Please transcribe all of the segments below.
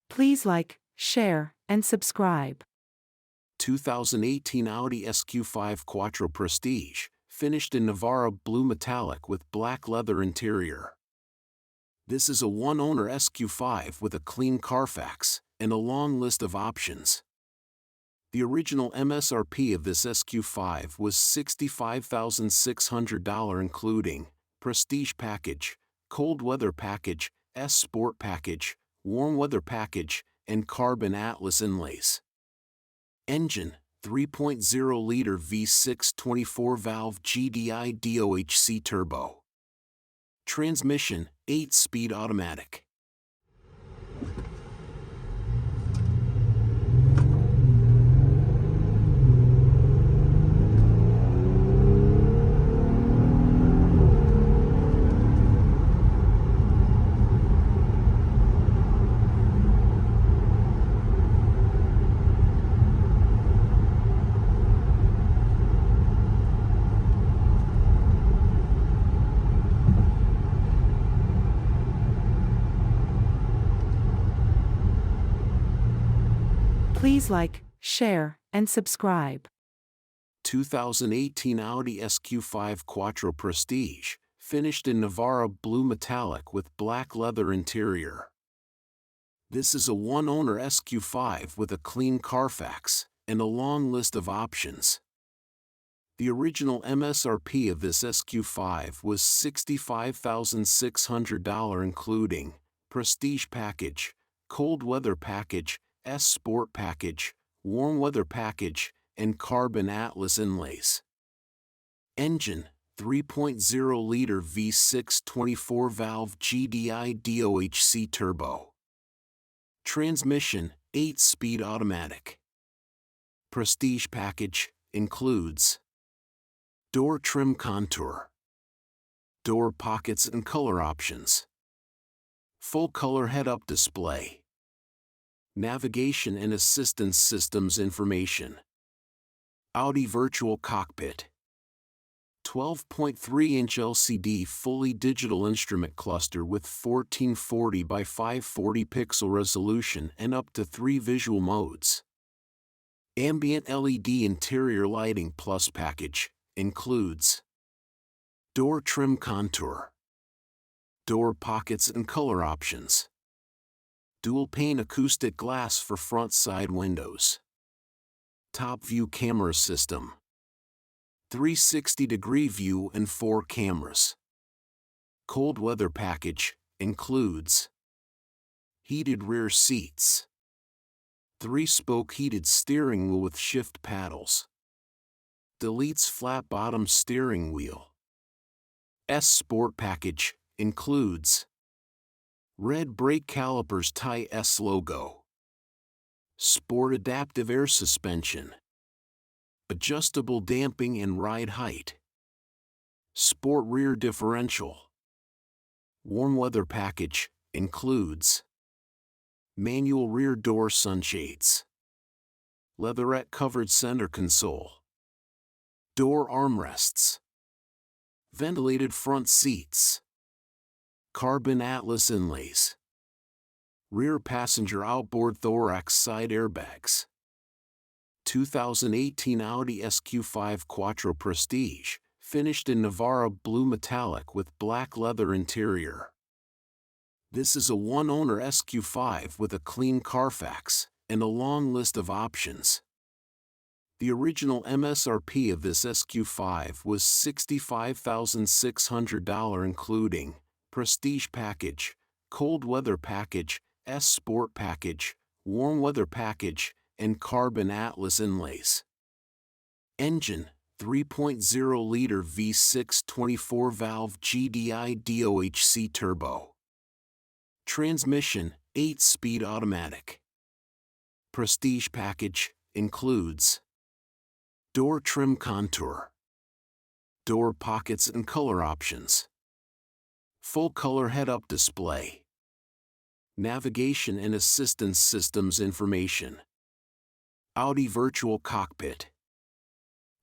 Please like, share, and subscribe. 2018 Audi SQ5 Quattro Prestige, finished in Navarra Blue Metallic with black leather interior. This is a one-owner SQ5 with a clean Carfax, and a long list of options. The original MSRP of this SQ5 was $65,600 including Prestige Package, Cold Weather Package, S Sport Package, Warm Weather Package, and Carbon Atlas Inlays. Engine, 3.0-liter V6 24-valve GDI DOHC turbo. Transmission, 8-speed automatic. Please like, share, and subscribe. 2018 Audi SQ5 Quattro Prestige, finished in Navarra Blue Metallic with black leather interior. This is a one-owner SQ5 with a clean Carfax, and a long list of options. The original MSRP of this SQ5 was $65,600 including Prestige Package, Cold Weather Package, S Sport Package, Warm Weather Package, and Carbon Atlas Inlays. Engine, 3.0-liter V6 24-valve GDI DOHC turbo. Transmission, 8-speed automatic. Prestige Package includes door trim contour, door pockets and color options, full color head-up display, navigation and assistance systems information, Audi Virtual Cockpit, 12.3-inch LCD fully digital instrument cluster with 1440 by 540 pixel resolution and up to 3 visual modes. Ambient LED interior lighting plus package includes door trim contour, door pockets and color options, dual pane acoustic glass for front side windows, top view camera system, 360-degree view and 4 cameras. Cold weather package includes heated rear seats, 3-spoke heated steering wheel with shift paddles, deletes flat bottom steering wheel. S Sport Package includes red brake calipers tie S logo, sport adaptive air suspension, adjustable damping and ride height, sport rear differential. Warm weather package includes manual rear door sunshades, leatherette covered center console, door armrests, ventilated front seats, Carbon Atlas Inlays, rear passenger outboard thorax side airbags. 2018 Audi SQ5 Quattro Prestige, finished in Navarra Blue Metallic with black leather interior. This is a one-owner SQ5 with a clean Carfax, and a long list of options. The original MSRP of this SQ5 was $65,600 including Prestige Package, Cold Weather Package, S Sport Package, Warm Weather Package, and Carbon Atlas Inlays. Engine, 3.0-liter V6 24-valve GDI DOHC turbo. Transmission, 8-speed automatic. Prestige Package includes door trim contour, door pockets and color options, full color head-up display, navigation and assistance systems information, Audi Virtual Cockpit,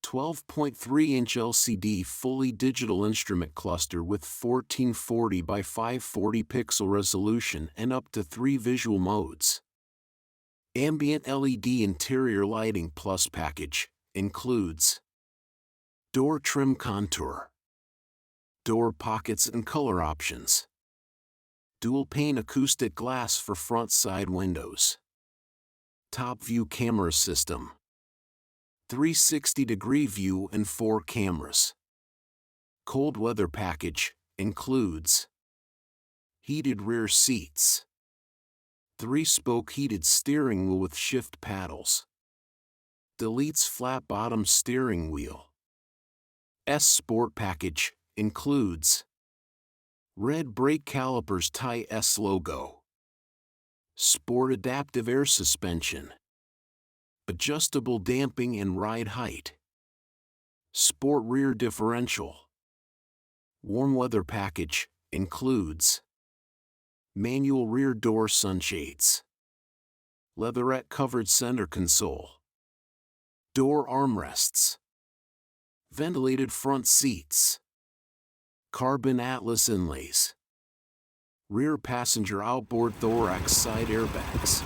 12.3-inch LCD fully digital instrument cluster with 1440 by 540 pixel resolution and up to 3 visual modes. Ambient LED interior lighting plus package includes door trim contour, door pockets and color options, dual pane acoustic glass for front side windows, top view camera system, 360-degree view and 4 cameras. Cold weather package includes heated rear seats, 3-spoke heated steering wheel with shift paddles, deletes flat bottom steering wheel. S-Sport package includes red brake calipers tie S logo, sport adaptive air suspension, adjustable damping and ride height, sport rear differential. Warm weather package includes manual rear door sunshades, leatherette covered center console, door armrests, ventilated front seats, Carbon Atlas Inlays, rear passenger outboard thorax side airbags.